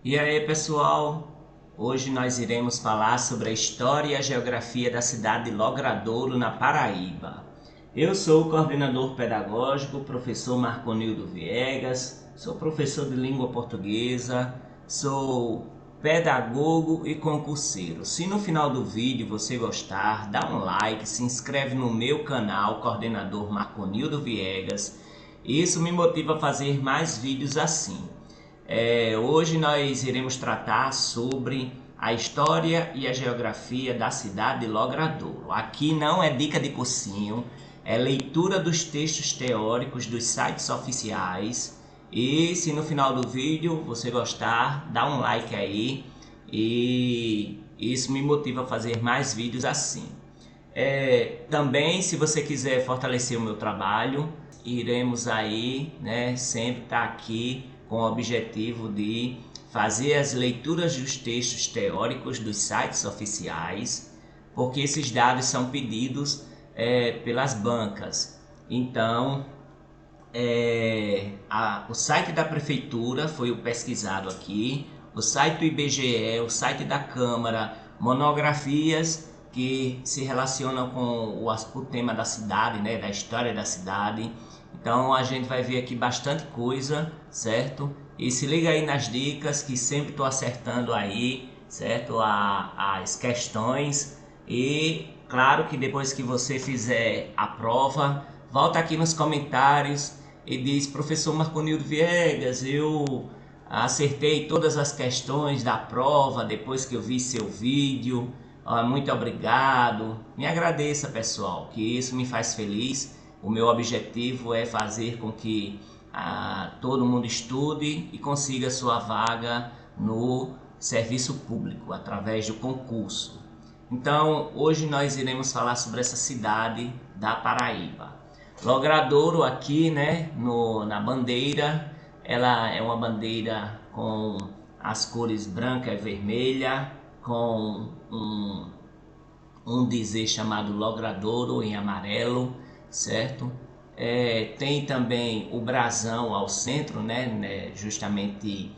E aí, pessoal? Hoje nós iremos falar sobre a história e a geografia da cidade de Logradouro, na Paraíba. Eu sou o coordenador pedagógico, professor Marconildo Viegas, sou professor de língua portuguesa, sou pedagogo e concurseiro. Se no final do vídeo você gostar, dá um like, se inscreve no meu canal, coordenador Marconildo Viegas. Isso me motiva a fazer mais vídeos assim. Hoje nós iremos tratar sobre a história e a geografia da cidade de Logradouro. Aqui não é dica de cursinho, é leitura dos textos teóricos dos sites oficiais. E se no final do vídeo você gostar, dá um like aí e isso me motiva a fazer mais vídeos assim. Também, se você quiser fortalecer o meu trabalho, iremos aí, sempre estar aqui com o objetivo de fazer as leituras dos textos teóricos dos sites oficiais, porque esses dados são pedidos pelas bancas. Então, o site da prefeitura foi o pesquisado aqui, o site do IBGE, o site da Câmara, monografias que se relacionam com o tema da cidade, da história da cidade. Então a gente vai ver aqui bastante coisa, certo? E se liga aí nas dicas que sempre estou acertando aí, certo? As questões. E claro que depois que você fizer a prova, volta aqui nos comentários e diz: professor Marconildo Viegas, eu acertei todas as questões da prova depois que eu vi seu vídeo. Muito obrigado. Me agradeça, pessoal, que isso me faz feliz. O meu objetivo é fazer com que todo mundo estude e consiga sua vaga no serviço público através do concurso. Então, hoje nós iremos falar sobre essa cidade da Paraíba. Logradouro aqui, na bandeira, ela é uma bandeira com as cores branca e vermelha, com um dizer chamado Logradouro em amarelo, certo? Tem também o brasão ao centro, justamente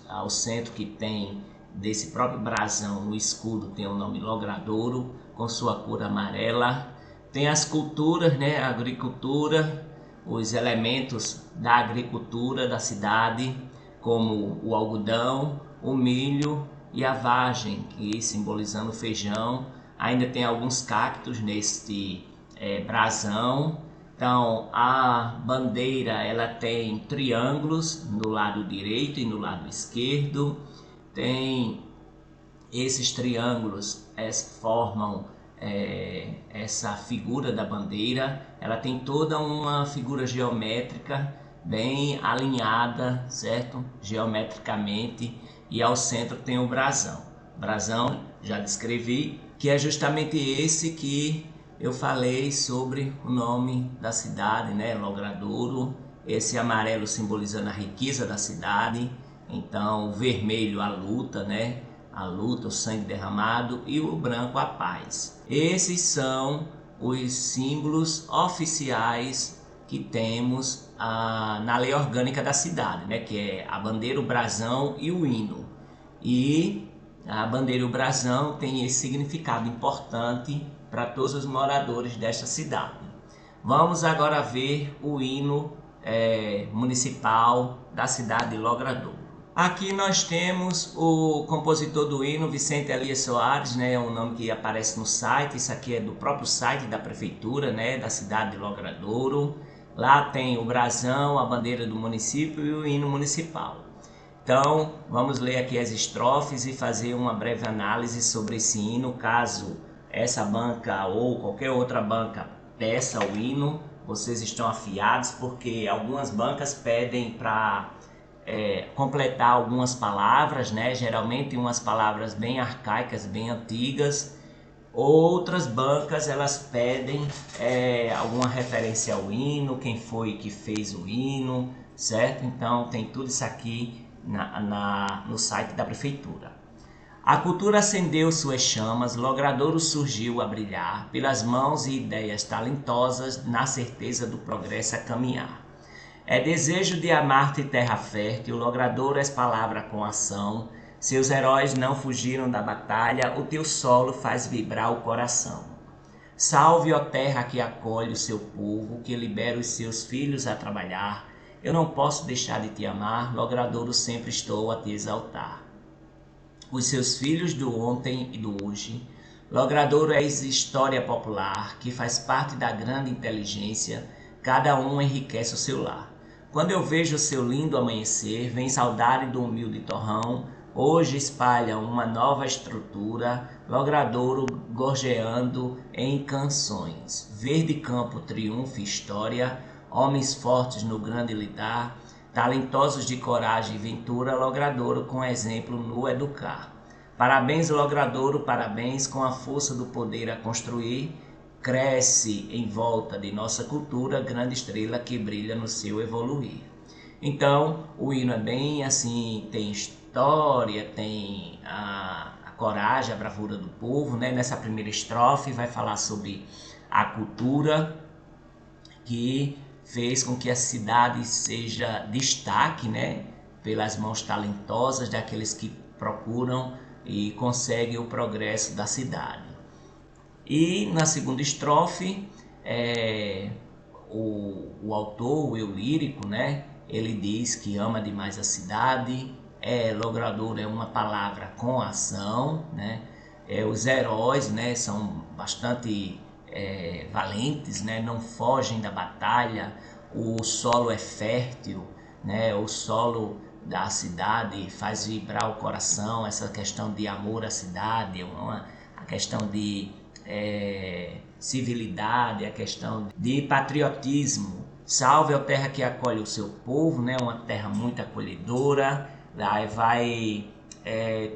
ao centro, que tem desse próprio brasão, no escudo tem o nome Logradouro, com sua cor amarela. Tem as culturas, a agricultura, os elementos da agricultura da cidade, como o algodão, o milho e a vagem, que simbolizando o feijão. Ainda tem alguns cactos neste brasão. Então a bandeira ela tem triângulos no lado direito e no lado esquerdo. Tem esses triângulos formam essa figura da bandeira. Ela tem toda uma figura geométrica bem alinhada, certo? Geometricamente, e ao centro tem o brasão. Brasão, já descrevi, que é justamente esse que eu falei sobre o nome da cidade, Logradouro. Esse amarelo simbolizando a riqueza da cidade. Então, o vermelho, a luta, a luta, o sangue derramado, e o branco, a paz. Esses são os símbolos oficiais que temos na lei orgânica da cidade, que é a bandeira, o brasão e o hino. E a bandeira e o brasão tem esse significado importante para todos os moradores desta cidade. Vamos agora ver o hino municipal da cidade de Logradouro. Aqui nós temos o compositor do hino, Vicente Elias Soares, é um nome que aparece no site. Isso aqui é do próprio site da prefeitura, da cidade de Logradouro. Lá tem o brasão, a bandeira do município e o hino municipal. Então, vamos ler aqui as estrofes e fazer uma breve análise sobre esse hino. Caso essa banca ou qualquer outra banca peça o hino, vocês estão afiados, porque algumas bancas pedem para completar algumas palavras, geralmente umas palavras bem arcaicas, bem antigas. Outras bancas elas pedem alguma referência ao hino, quem foi que fez o hino, certo? Então tem tudo isso aqui no site da prefeitura. A cultura acendeu suas chamas, Logradouro surgiu a brilhar, pelas mãos e ideias talentosas, na certeza do progresso a caminhar. É desejo de amar-te, terra fértil, logradouro és palavra com ação. Seus heróis não fugiram da batalha, o teu solo faz vibrar o coração. Salve, ó terra que acolhe o seu povo, que libera os seus filhos a trabalhar. Eu não posso deixar de te amar, logradouro sempre estou a te exaltar. Os seus filhos do ontem e do hoje, logradouro és história popular, que faz parte da grande inteligência, cada um enriquece o seu lar. Quando eu vejo o seu lindo amanhecer, vem saudade do humilde torrão, hoje espalha uma nova estrutura, logradouro gorjeando em canções. Verde campo, triunfo e história, homens fortes no grande lidar, talentosos de coragem e ventura, logradouro com exemplo no educar. Parabéns, logradouro, parabéns, com a força do poder a construir, cresce em volta de nossa cultura, grande estrela que brilha no seu evoluir. Então, o hino é bem assim, tem história, tem a coragem, a bravura do povo, né? Nessa primeira estrofe vai falar sobre a cultura que fez com que a cidade seja destaque, né? Pelas mãos talentosas daqueles que procuram e conseguem o progresso da cidade. E na segunda estrofe, o autor, o eu lírico, né, ele diz que ama demais a cidade, logradouro é uma palavra com ação, né, os heróis, né, são bastante valentes, né, não fogem da batalha, o solo é fértil, né, o solo da cidade faz vibrar o coração, essa questão de amor à cidade, a questão de civilidade, a questão de patriotismo. Salve a terra que acolhe o seu povo, né? Uma terra muito acolhedora. Aí vai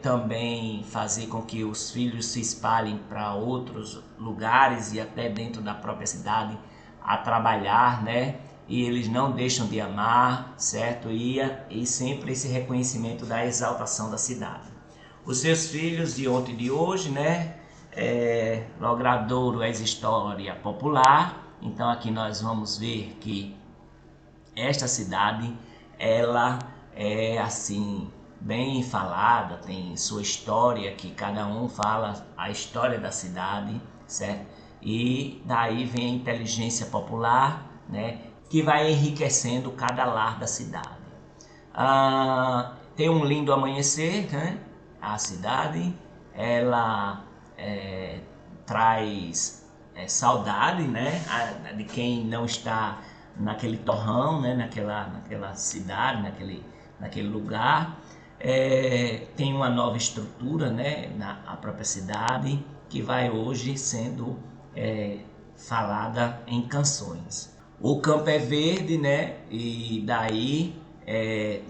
também fazer com que os filhos se espalhem para outros lugares e até dentro da própria cidade a trabalhar, né? E eles não deixam de amar, certo? E sempre esse reconhecimento da exaltação da cidade. Os seus filhos de ontem e de hoje, né? Logradouro é história popular, então aqui nós vamos ver que esta cidade ela é assim bem falada, tem sua história, que cada um fala a história da cidade, certo? E daí vem a inteligência popular, né, que vai enriquecendo cada lar da cidade. Tem um lindo amanhecer, né? A cidade ela traz saudade, né, de quem não está naquele torrão, né, naquela cidade, naquele lugar. Tem uma nova estrutura, né, na própria cidade, que vai hoje sendo falada em canções. O campo é verde, né, e daí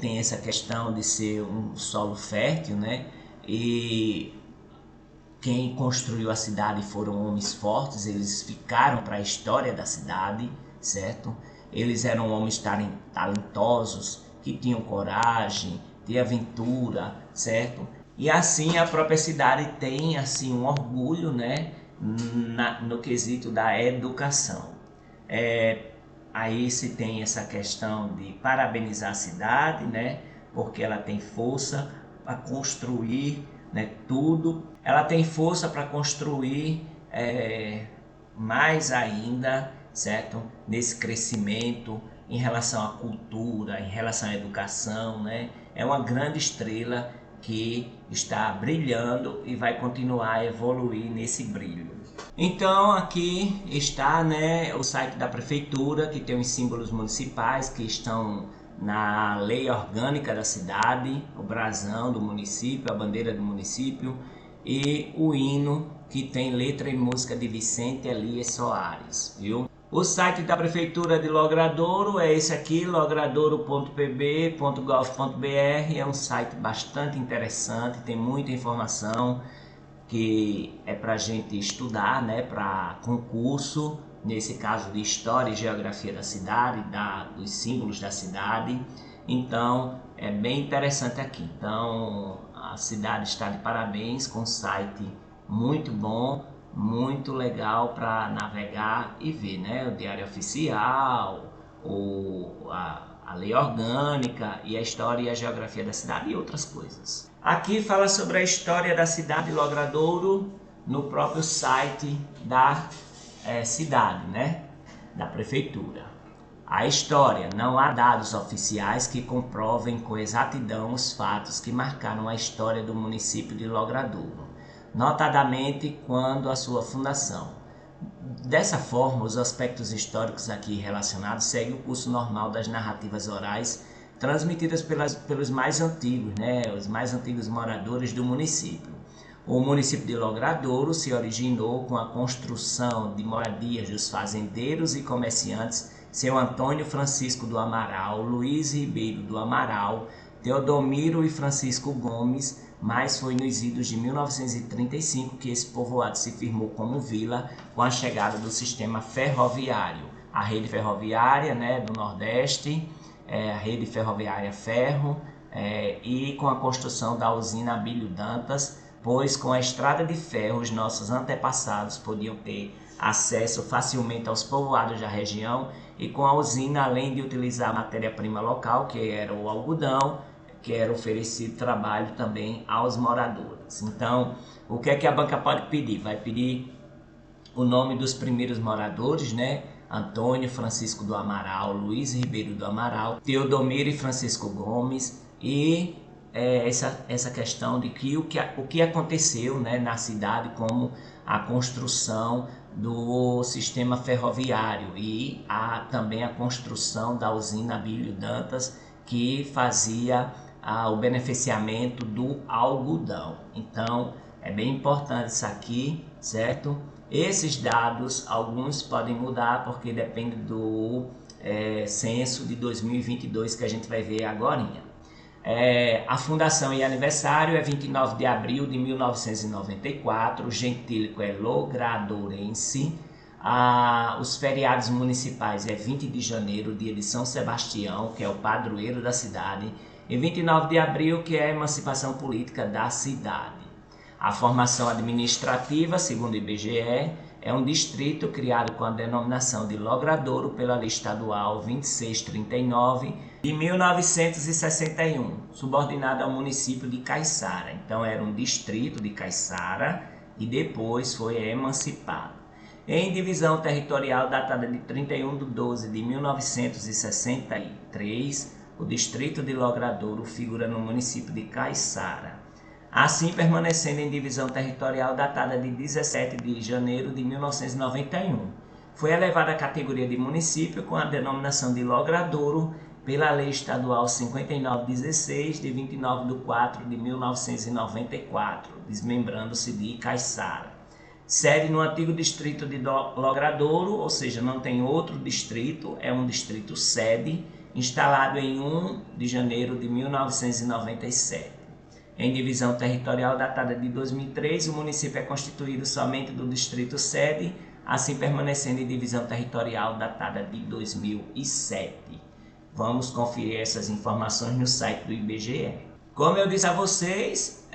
tem essa questão de ser um solo fértil, né, e quem construiu a cidade foram homens fortes, eles ficaram para a história da cidade, certo? Eles eram homens talentosos, que tinham coragem, de aventura, certo? E assim a própria cidade tem assim um orgulho, né, no quesito da educação. Aí se tem essa questão de parabenizar a cidade, né, porque ela tem força para construir, né, tudo. Ela tem força para construir mais ainda, certo? Nesse crescimento em relação à cultura, em relação à educação, né? É uma grande estrela que está brilhando e vai continuar a evoluir nesse brilho. Então aqui está, né, o site da prefeitura, que tem os símbolos municipais que estão na lei orgânica da cidade, o brasão do município, a bandeira do município e o hino que tem letra e música de Vicente Elias Soares, viu? O site da prefeitura de Logradouro é esse aqui, logradouro.pb.gov.br, é um site bastante interessante, tem muita informação que é para a gente estudar, né, para concurso, nesse caso de História e Geografia da cidade, dos símbolos da cidade. Então é bem interessante aqui. Então a cidade está de parabéns, com um site muito bom, muito legal para navegar e ver, né? O Diário Oficial, a lei orgânica e a história e a geografia da cidade e outras coisas. Aqui fala sobre a história da cidade de Logradouro no próprio site da cidade, né? Da prefeitura. A história: não há dados oficiais que comprovem com exatidão os fatos que marcaram a história do município de Logradouro, notadamente quando a sua fundação. Dessa forma, os aspectos históricos aqui relacionados seguem o curso normal das narrativas orais transmitidas pelos mais antigos, os mais antigos moradores do município. O município de Logradouro se originou com a construção de moradias dos fazendeiros e comerciantes seu Antônio Francisco do Amaral, Luiz Ribeiro do Amaral, Teodomiro e Francisco Gomes, mas foi nos idos de 1935 que esse povoado se firmou como vila com a chegada do sistema ferroviário, a rede ferroviária do Nordeste, a rede ferroviária Ferro, e com a construção da usina Abílio Dantas, pois com a estrada de ferro os nossos antepassados podiam ter acesso facilmente aos povoados da região, e com a usina, além de utilizar a matéria-prima local, que era o algodão, que era oferecido trabalho também aos moradores. Então, o que é que a banca pode pedir? Vai pedir o nome dos primeiros moradores, Antônio Francisco do Amaral, Luiz Ribeiro do Amaral, Teodomiro e Francisco Gomes, e essa questão de que o que aconteceu na cidade, como a construção do sistema ferroviário e também a construção da usina Abílio Dantas, que fazia o beneficiamento do algodão. Então, é bem importante isso aqui, certo? Esses dados, alguns podem mudar porque depende do censo de 2022 que a gente vai ver agorinha. A fundação e aniversário é 29 de abril de 1994, o gentílico é logradourense, os feriados municipais é 20 de janeiro, dia de São Sebastião, que é o padroeiro da cidade, e 29 de abril, que é a emancipação política da cidade. A formação administrativa, segundo o IBGE, é um distrito criado com a denominação de Logradouro pela Lei Estadual 2639 de 1961, subordinado ao município de Caiçara. Então era um distrito de Caiçara e depois foi emancipado. Em divisão territorial datada de 31 de 12 de 1963, o distrito de Logradouro figura no município de Caiçara, assim permanecendo em divisão territorial datada de 17 de janeiro de 1991. Foi elevada à categoria de município com a denominação de Logradouro pela Lei Estadual 5916 de 29 de 4 de 1994, desmembrando-se de Caiçara. Sede no antigo distrito de Logradouro, ou seja, não tem outro distrito, é um distrito sede, instalado em 1 de janeiro de 1997. Em divisão territorial datada de 2003, o município é constituído somente do distrito sede, assim permanecendo em divisão territorial datada de 2007. Vamos conferir essas informações no site do IBGE. Como eu disse a vocês,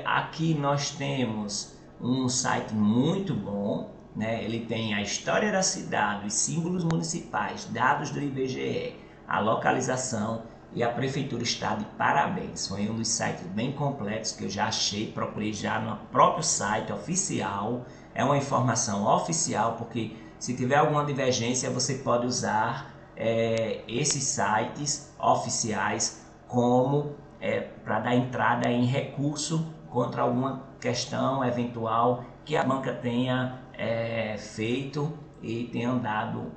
aqui nós temos um site muito bom, ele tem a história da cidade, os símbolos municipais, dados do IBGE, a localização, e a Prefeitura está de parabéns. Foi um dos sites bem completos que eu já achei, procurei já no próprio site oficial. É uma informação oficial, porque se tiver alguma divergência, você pode usar esses sites oficiais como para dar entrada em recurso contra alguma questão eventual que a banca tenha feito e tenha dado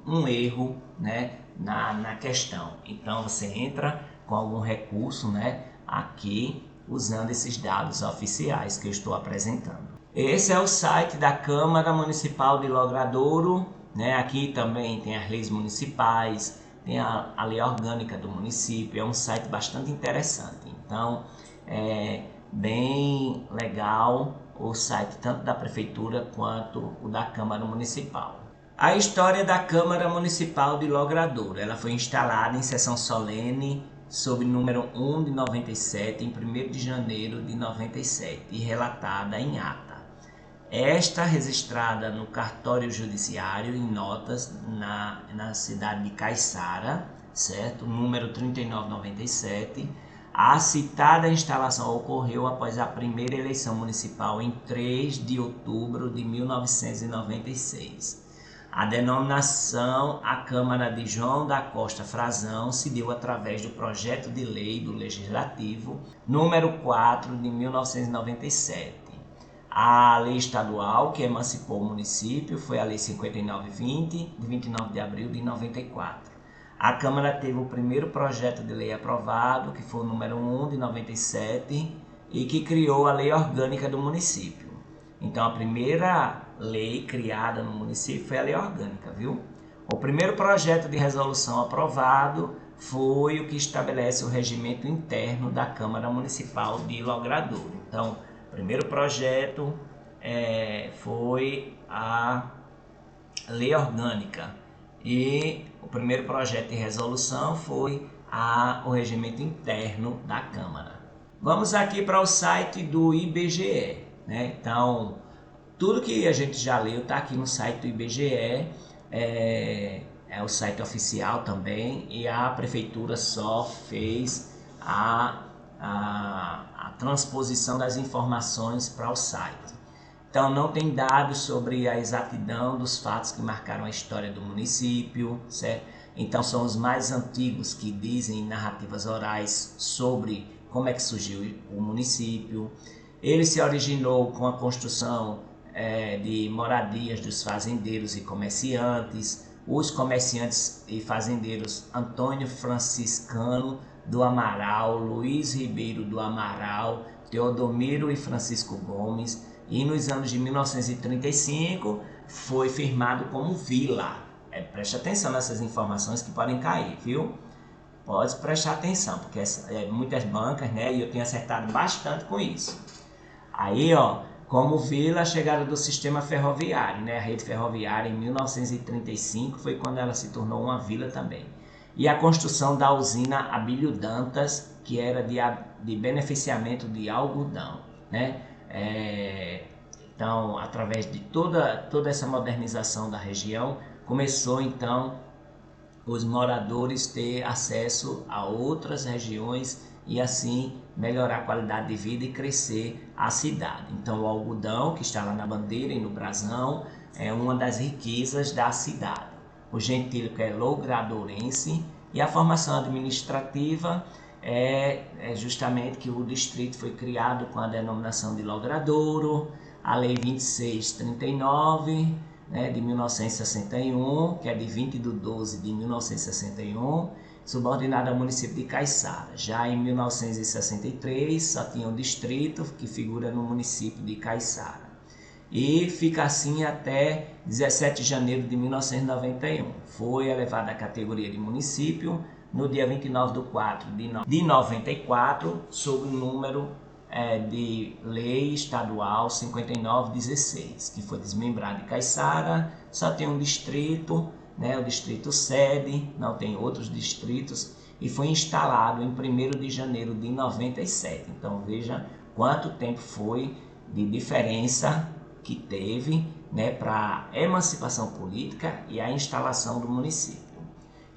um erro na questão. Então você entra com algum recurso aqui usando esses dados oficiais que eu estou apresentando. Esse é o site da Câmara Municipal de Logradouro, aqui também tem as leis municipais, tem a lei orgânica do município, é um site bastante interessante. Então é bem legal o site tanto da Prefeitura quanto o da Câmara Municipal. A história da Câmara Municipal de Logradouro. Ela foi instalada em sessão solene sob número 1 de 97, em 1º de janeiro de 97, e relatada em ata. esta registrada no cartório judiciário em notas na cidade de Caiçara, certo? Número 3997. A citada instalação ocorreu após a primeira eleição municipal em 3 de outubro de 1996. A denominação à Câmara de João da Costa Frazão se deu através do projeto de lei do Legislativo número 4 de 1997. A lei estadual que emancipou o município foi a Lei 5920, de 29 de abril de 94. A Câmara teve o primeiro projeto de lei aprovado, que foi o número 1 de 97, e que criou a Lei Orgânica do município. Então, a primeira lei criada no município foi a Lei Orgânica, viu? O primeiro projeto de resolução aprovado foi o que estabelece o regimento interno da Câmara Municipal de Logradouro. Então, o primeiro projeto foi a Lei Orgânica. E o primeiro projeto de resolução foi o regimento interno da Câmara. Vamos aqui para o site do IBGE, né? Então, tudo que a gente já leu está aqui no site do IBGE, é o site oficial também, e a prefeitura só fez a transposição das informações para o site. Então, não tem dados sobre a exatidão dos fatos que marcaram a história do município, certo? Então, são os mais antigos que dizem narrativas orais sobre como é que surgiu o município. Ele se originou com a construção de moradias dos fazendeiros e comerciantes. Os comerciantes e fazendeiros Antônio Franciscano do Amaral, Luiz Ribeiro do Amaral, Teodomiro e Francisco Gomes. E nos anos de 1935 foi firmado como vila. Preste atenção nessas informações que podem cair, viu? Pode prestar atenção, porque muitas bancas, né? E eu tenho acertado bastante com isso. Aí, ó, como vila, a chegada do sistema ferroviário, né? A rede ferroviária em 1935 foi quando ela se tornou uma vila também. E a construção da usina Abílio Dantas, que era de beneficiamento de algodão, né? Então, através de toda essa modernização da região, começou então os moradores ter acesso a outras regiões e assim melhorar a qualidade de vida e crescer a cidade. Então, o algodão, que está lá na bandeira e no brasão, é uma das riquezas da cidade. O gentílico é logradourense e a formação administrativa é justamente que o distrito foi criado com a denominação de Logradouro, a Lei 2639, né, de 1961, que é de 20 de 12 de 1961, subordinada ao município de Caiçara. Já em 1963, só tinha um distrito que figura no município de Caiçara. E fica assim até 17 de janeiro de 1991. Foi elevada à categoria de município no dia 29 de 4 de 94, sob o número de Lei Estadual 5916, que foi desmembrado de Caiçara, só tem um distrito, né, o distrito sede, não tem outros distritos, e foi instalado em 1º de janeiro de 97. Então veja quanto tempo foi de diferença que teve, né, para a emancipação política e a instalação do município.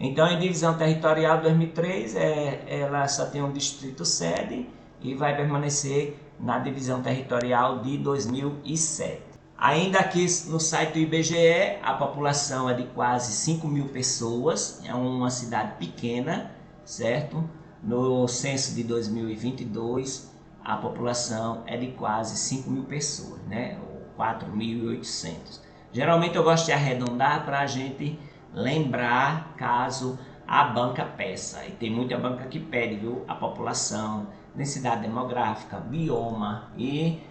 Então, em divisão territorial de 2003, ela só tem um distrito sede e vai permanecer na divisão territorial de 2007. Ainda aqui no site do IBGE, a população é de quase 5.000 pessoas, é uma cidade pequena, certo? No censo de 2022, a população é de quase 5.000 pessoas, né? Ou 4.800. Geralmente eu gosto de arredondar para a gente lembrar caso a banca peça, e tem muita banca que pede, viu? A população, densidade demográfica, bioma. E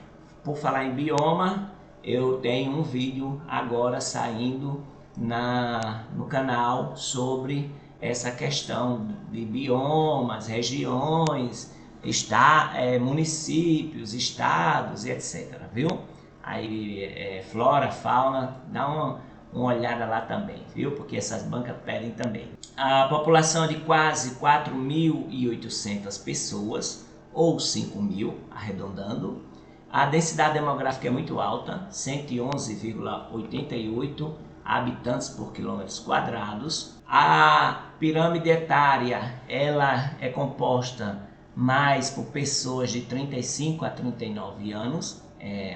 por falar em bioma, eu tenho um vídeo agora saindo no canal sobre essa questão de biomas, regiões, municípios, estados e etc, viu? Aí flora, fauna, dá uma olhada lá também, viu? Porque essas bancas pedem também. A população é de quase 4.800 pessoas, ou 5.000, arredondando. A densidade demográfica é muito alta, 111,88 habitantes por quilômetros quadrados. A pirâmide etária ela é composta mais por pessoas de 35 a 39 anos,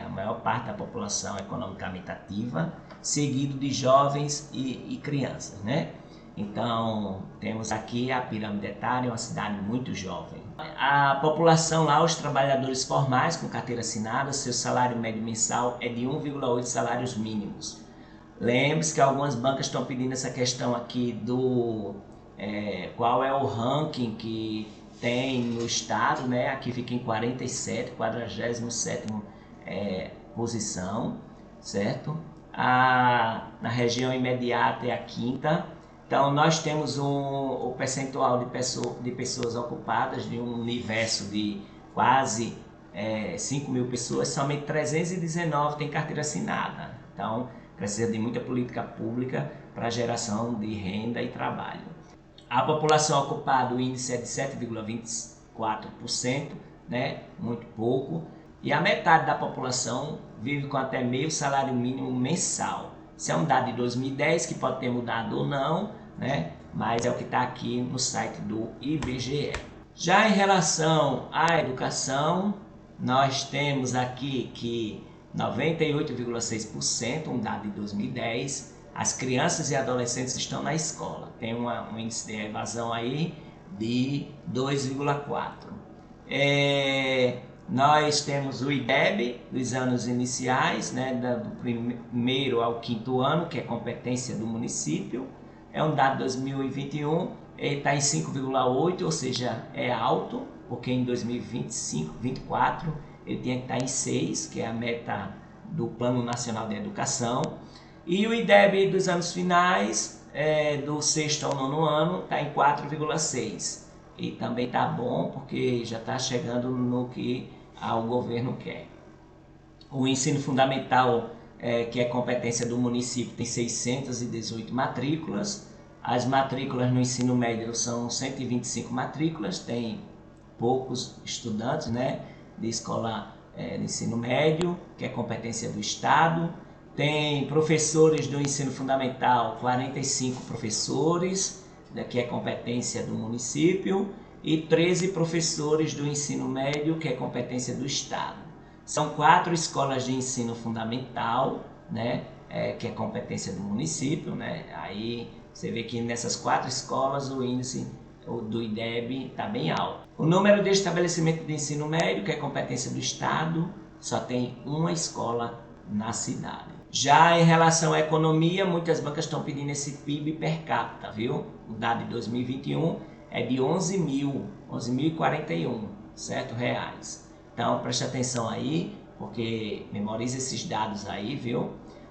a maior parte da população economicamente ativa, seguido de jovens e crianças, né? Então, temos aqui a pirâmide etária, uma cidade muito jovem. A população lá, os trabalhadores formais com carteira assinada, seu salário médio mensal é de 1,8 salários mínimos. Lembre-se que algumas bancas estão pedindo essa questão aqui do qual é o ranking que tem no estado, né? Aqui fica em 47ª posição, certo? Na região imediata é a 5ª. Então, nós temos o percentual de pessoas ocupadas de um universo de quase 5 mil pessoas, somente 319 têm carteira assinada. Então, precisa de muita política pública para a geração de renda e trabalho. A população ocupada, o índice é de 7,24%, né? Muito pouco. E a metade da população vive com até meio salário mínimo mensal. Isso é um dado de 2010 que pode ter mudado ou não, né? Mas é o que está aqui no site do IBGE. Já em relação à educação, nós temos aqui que 98,6%, um dado de 2010, as crianças e adolescentes estão na escola. Tem um índice de evasão aí de 2,4%. Nós temos o IDEB dos anos iniciais, né, do primeiro ao 5º ano, que é competência do município. É um dado de 2021, ele está em 5,8, ou seja, é alto, porque em 2025, 2024, ele tinha que estar em 6, que é a meta do Plano Nacional de Educação. E o IDEB dos anos finais, do 6º ao 9º ano, está em 4,6. E também está bom, porque já está chegando no que o governo quer. O ensino fundamental, que é competência do município, tem 618 matrículas. As matrículas no ensino médio são 125 matrículas, tem poucos estudantes, né, de escola de ensino médio, que é competência do Estado. Tem professores do ensino fundamental, 45 professores, que é competência do município, e 13 professores do ensino médio, que é competência do Estado. São 4 escolas de ensino fundamental, né, que é competência do município, né? Aí você vê que nessas 4 escolas o índice do IDEB está bem alto. O número de estabelecimento de ensino médio, que é competência do Estado, só tem uma escola na cidade. Já em relação à economia, muitas bancas estão pedindo esse PIB per capita, viu? O dado de 2021 é de 11.041, certo? Reais. Então preste atenção aí, porque memorize esses dados aí, viu?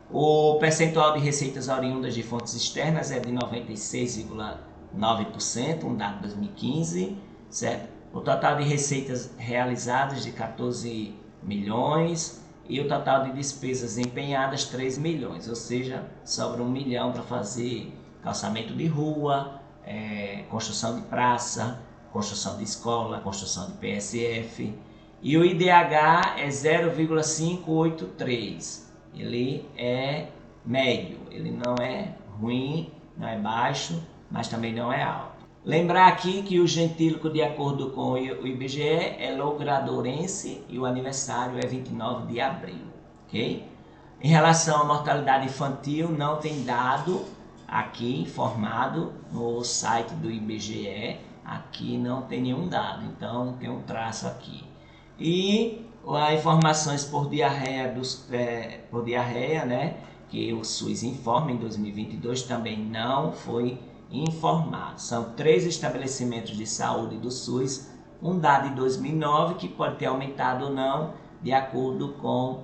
O percentual de receitas oriundas de fontes externas é de 96,9%, um dado de 2015, certo? O total de receitas realizadas de 14 milhões e o total de despesas empenhadas 3 milhões, ou seja, sobra 1 milhão para fazer calçamento de rua, construção de praça, construção de escola, construção de PSF. E o IDH é 0,583, ele é médio, ele não é ruim, não é baixo, mas também não é alto. Lembrar aqui que o gentílico, de acordo com o IBGE, é logradorense e o aniversário é 29 de abril, ok? Em relação à mortalidade infantil, não tem dado aqui informado no site do IBGE, aqui não tem nenhum dado, então tem um traço aqui. E as informações por diarreia, né, que o SUS informa em 2022 também não foi informado. São 3 estabelecimentos de saúde do SUS, um dado de 2009 que pode ter aumentado ou não, de acordo com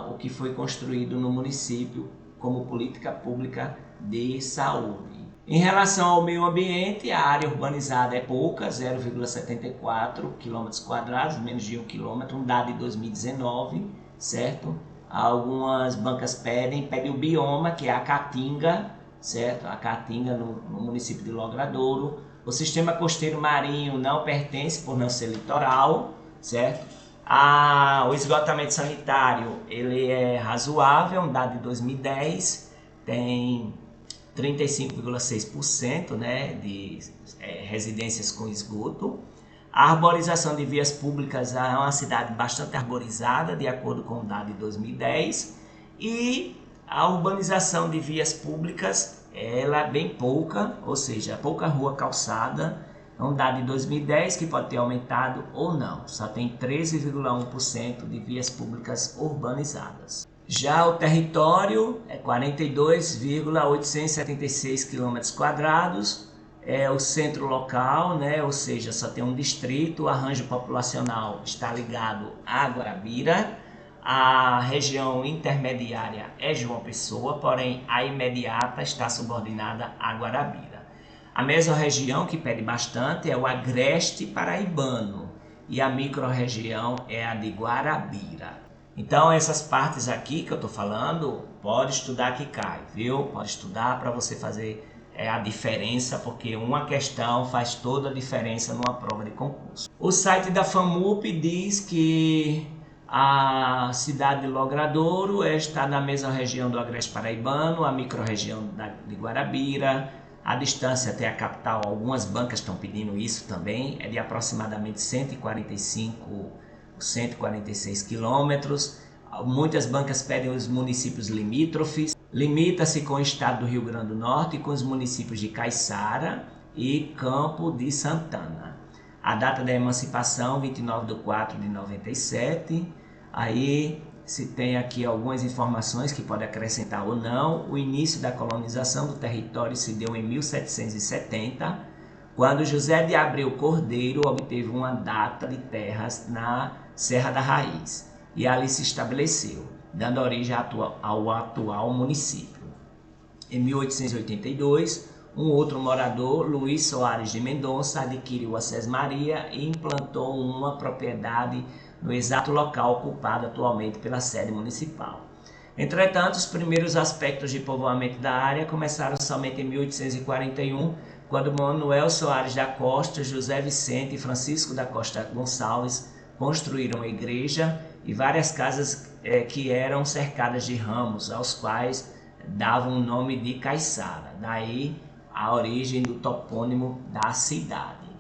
o que foi construído no município como política pública de saúde. Em relação ao meio ambiente, a área urbanizada é pouca, 0,74 km², menos de 1 km, um dado de 2019, certo? Algumas bancas pedem o bioma, que é a Caatinga, certo? A Caatinga no município de Logradouro. O sistema costeiro marinho não pertence por não ser litoral, certo? O esgotamento sanitário ele é razoável, um dado de 2010, tem 35,6%, né, de residências com esgoto. A arborização de vias públicas é uma cidade bastante arborizada, de acordo com o dado de 2010, e a urbanização de vias públicas ela é bem pouca, ou seja, pouca rua calçada. É um dado de 2010 que pode ter aumentado ou não, só tem 13,1% de vias públicas urbanizadas. Já o território é 42,876 km², é o centro local, né? Ou seja, só tem um distrito, o arranjo populacional está ligado a Guarabira, a região intermediária é João Pessoa, porém a imediata está subordinada a Guarabira. A mesorregião que pede bastante é o Agreste Paraibano e a microrregião é a de Guarabira. Então essas partes aqui que eu estou falando, pode estudar que cai, viu? Pode estudar para você fazer a diferença, porque uma questão faz toda a diferença numa prova de concurso. O site da FAMUP diz que a cidade de Logradouro está na mesma região do Agreste Paraibano, a microrregião de Guarabira. A distância até a capital, algumas bancas estão pedindo isso também, é de aproximadamente 146 quilômetros. Muitas bancas pedem os municípios limítrofes. Limita-se com o estado do Rio Grande do Norte e com os municípios de Caiçara e Campo de Santana. A data da emancipação, 29/4/97. Aí se tem aqui algumas informações que pode acrescentar ou não. O início da colonização do território se deu em 1770, quando José de Abreu Cordeiro obteve uma data de terras na Serra da Raiz e ali se estabeleceu, dando origem ao atual município. Em 1882, um outro morador, Luiz Soares de Mendonça, adquiriu a Sesmaria e implantou uma propriedade no exato local ocupado atualmente pela sede municipal. Entretanto, os primeiros aspectos de povoamento da área começaram somente em 1841, quando Manuel Soares da Costa, José Vicente e Francisco da Costa Gonçalves construíram uma igreja e várias casas que eram cercadas de ramos, aos quais davam o nome de Caiçara, daí a origem do topônimo da cidade.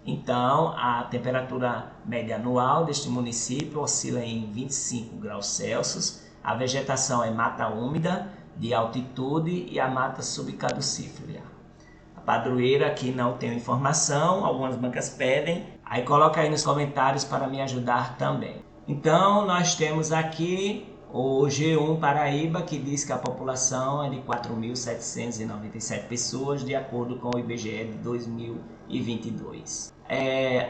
Então, a temperatura média anual deste município oscila em 25 graus Celsius, a vegetação é mata úmida de altitude e a mata subcaducífera. A padroeira aqui não tem informação, algumas bancas pedem, aí coloca aí nos comentários para me ajudar também. Então, nós temos aqui o G1 Paraíba, que diz que a população é de 4.797 pessoas, de acordo com o IBGE de 2022.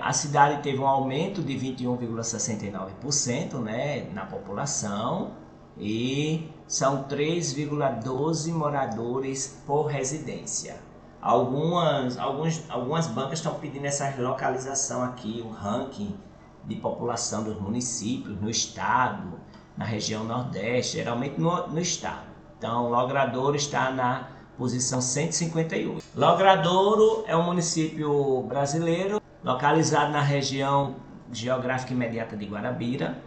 A cidade teve um aumento de 21,69%, né, na população, e são 3,12 moradores por residência. Algumas bancas estão pedindo essa localização aqui, o ranking de população dos municípios no estado, na região Nordeste, geralmente no estado. Então, Logradouro está na posição 158. Logradouro é um município brasileiro, localizado na região geográfica imediata de Guarabira.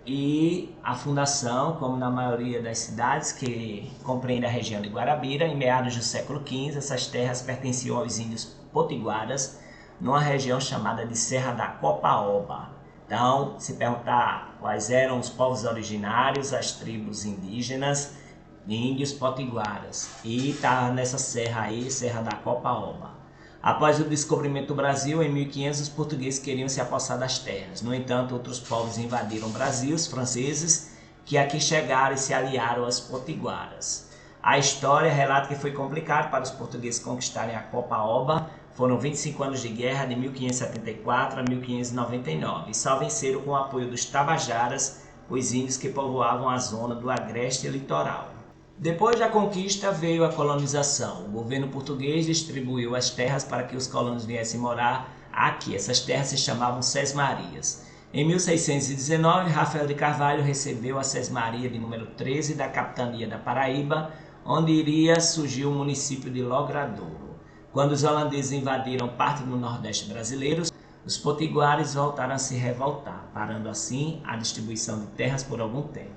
E a fundação, como na maioria das cidades que compreende a região de Guarabira, em meados do século XV, essas terras pertenciam aos índios potiguaras, numa região chamada de Serra da Copaoba. Então, se perguntar quais eram os povos originários, as tribos indígenas, índios potiguaras, e está nessa serra aí, Serra da Copaoba. Após o descobrimento do Brasil, em 1500, os portugueses queriam se apossar das terras. No entanto, outros povos invadiram o Brasil, os franceses, que aqui chegaram e se aliaram aos potiguaras. A história relata que foi complicado para os portugueses conquistarem a Copaoba. Foram 25 anos de guerra, de 1574 a 1599, e só venceram com o apoio dos Tabajaras, os índios que povoavam a zona do agreste litoral. Depois da conquista veio a colonização. O governo português distribuiu as terras para que os colonos viessem morar aqui. Essas terras se chamavam Sesmarias. Em 1619, Rafael de Carvalho recebeu a Sesmaria de número 13 da capitania da Paraíba, onde iria surgir o município de Logradouro. Quando os holandeses invadiram parte do Nordeste brasileiro, Os potiguares voltaram a se revoltar, parando assim a distribuição de terras por algum tempo.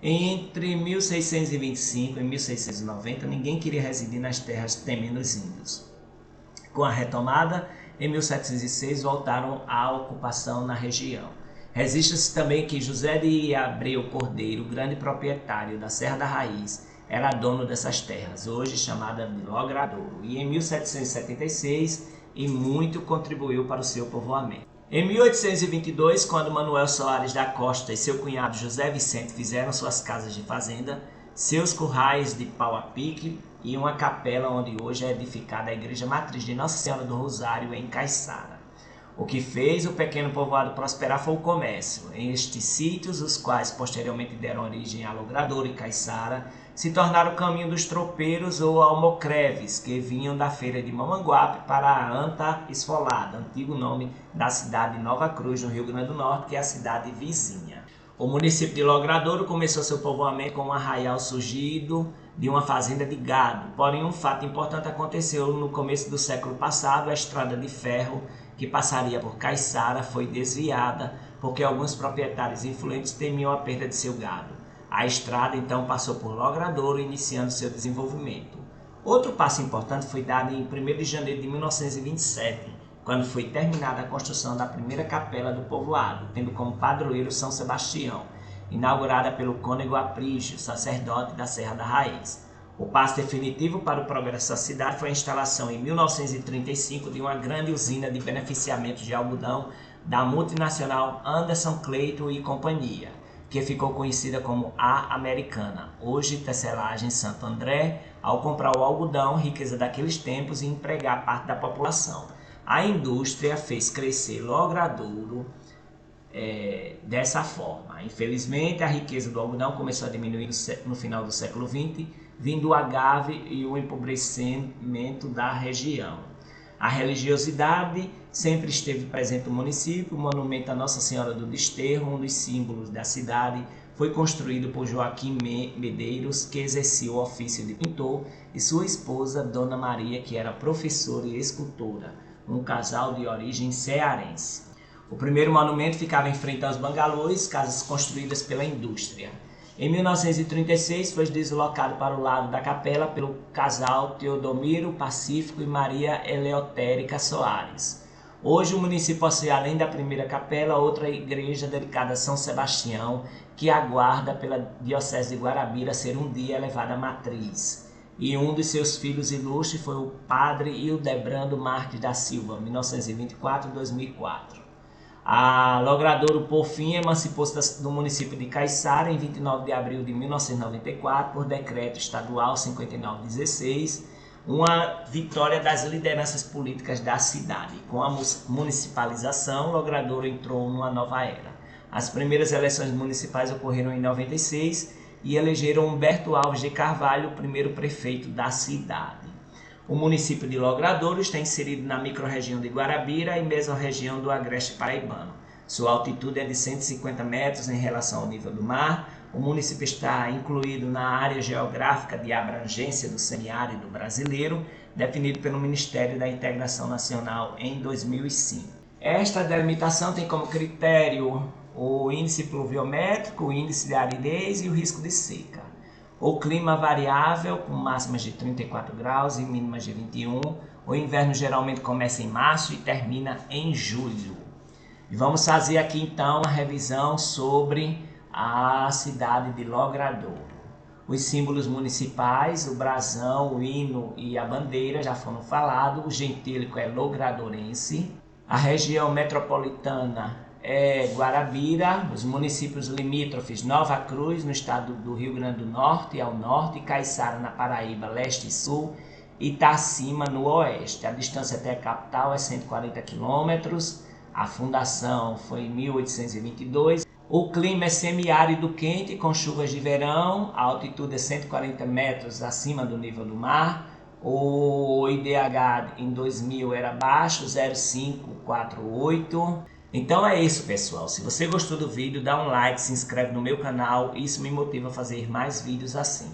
Entre 1625 e 1690, ninguém queria residir nas terras temendo os índios. Com a retomada, em 1706 voltaram à ocupação na região. Registra-se também que José de Abreu Cordeiro, grande proprietário da Serra da Raiz, era dono dessas terras, hoje chamada de Logradouro, e em 1776 e muito contribuiu para o seu povoamento. Em 1822, quando Manuel Soares da Costa e seu cunhado José Vicente fizeram suas casas de fazenda, seus currais de pau a pique e uma capela onde hoje é edificada a Igreja Matriz de Nossa Senhora do Rosário em Caiçara. O que fez o pequeno povoado prosperar foi o comércio. Em estes sítios, os quais posteriormente deram origem a Logradouro e Caiçara, se tornaram o caminho dos tropeiros ou almocreves, que vinham da feira de Mamanguape para a Anta Esfolada, antigo nome da cidade de Nova Cruz, no Rio Grande do Norte, que é a cidade vizinha. O município de Logradouro começou seu povoamento com um arraial surgido de uma fazenda de gado. Porém, um fato importante aconteceu no começo do século passado. A estrada de ferro que passaria por Caiçara foi desviada porque alguns proprietários influentes temiam a perda de seu gado. A estrada então passou por Logradouro, iniciando seu desenvolvimento. Outro passo importante foi dado em 1º de janeiro de 1927, quando foi terminada a construção da primeira capela do povoado, tendo como padroeiro São Sebastião, inaugurada pelo cônego Aprígio, sacerdote da Serra da Raiz. O passo definitivo para o progresso da cidade foi a instalação em 1935 de uma grande usina de beneficiamento de algodão da multinacional Anderson Clayton e Companhia, que ficou conhecida como A Americana, hoje tecelagem Santo André, ao comprar o algodão, riqueza daqueles tempos, e empregar parte da população. A indústria fez crescer Logradouro dessa forma. Infelizmente, a riqueza do algodão começou a diminuir no final do século XX, vindo o agave e o empobrecimento da região. A religiosidade sempre esteve presente no município. O monumento a Nossa Senhora do Desterro, um dos símbolos da cidade, foi construído por Joaquim Medeiros, que exercia o ofício de pintor, e sua esposa, Dona Maria, que era professora e escultora, um casal de origem cearense. O primeiro monumento ficava em frente aos bangalôs, casas construídas pela indústria. Em 1936 foi deslocado para o lado da capela pelo casal Teodomiro Pacífico e Maria Eleotérica Soares. Hoje o município possui, além da primeira capela, outra igreja dedicada a São Sebastião, que aguarda pela Diocese de Guarabira ser um dia elevada à matriz. E um dos seus filhos ilustres foi o padre Hildebrando Marques da Silva, 1924-2004. A Logradouro, por fim, emancipou-se do município de Caiçara em 29 de abril de 1994 por decreto estadual 5916, uma vitória das lideranças políticas da cidade. Com a municipalização, Logradouro entrou numa nova era. As primeiras eleições municipais ocorreram em 96 e elegeram Humberto Alves de Carvalho, o primeiro prefeito da cidade. O município de Logradouro está inserido na microrregião de Guarabira e mesorregião do Agreste Paraibano. Sua altitude é de 150 metros em relação ao nível do mar. O município está incluído na área geográfica de abrangência do semiárido brasileiro, definido pelo Ministério da Integração Nacional em 2005. Esta delimitação tem como critério o índice pluviométrico, o índice de aridez e o risco de seca. O clima variável, com máximas de 34 graus e mínimas de 21. O inverno geralmente começa em março e termina em julho. E vamos fazer aqui então uma revisão sobre a cidade de Logradouro. Os símbolos municipais, o brasão, o hino e a bandeira já foram falados. O gentílico é logradourense. A região metropolitana é Guarabira, os municípios limítrofes Nova Cruz, no estado do Rio Grande do Norte, ao norte, Caiçara, na Paraíba, leste e sul, e Itacima, no oeste. A distância até a capital é 140 quilômetros, a fundação foi em 1822. O clima é semiárido quente, com chuvas de verão, a altitude é 140 metros acima do nível do mar. O IDH em 2000 era baixo, 0,548. Então é isso, pessoal. Se você gostou do vídeo, dá um like, se inscreve no meu canal. Isso me motiva a fazer mais vídeos assim.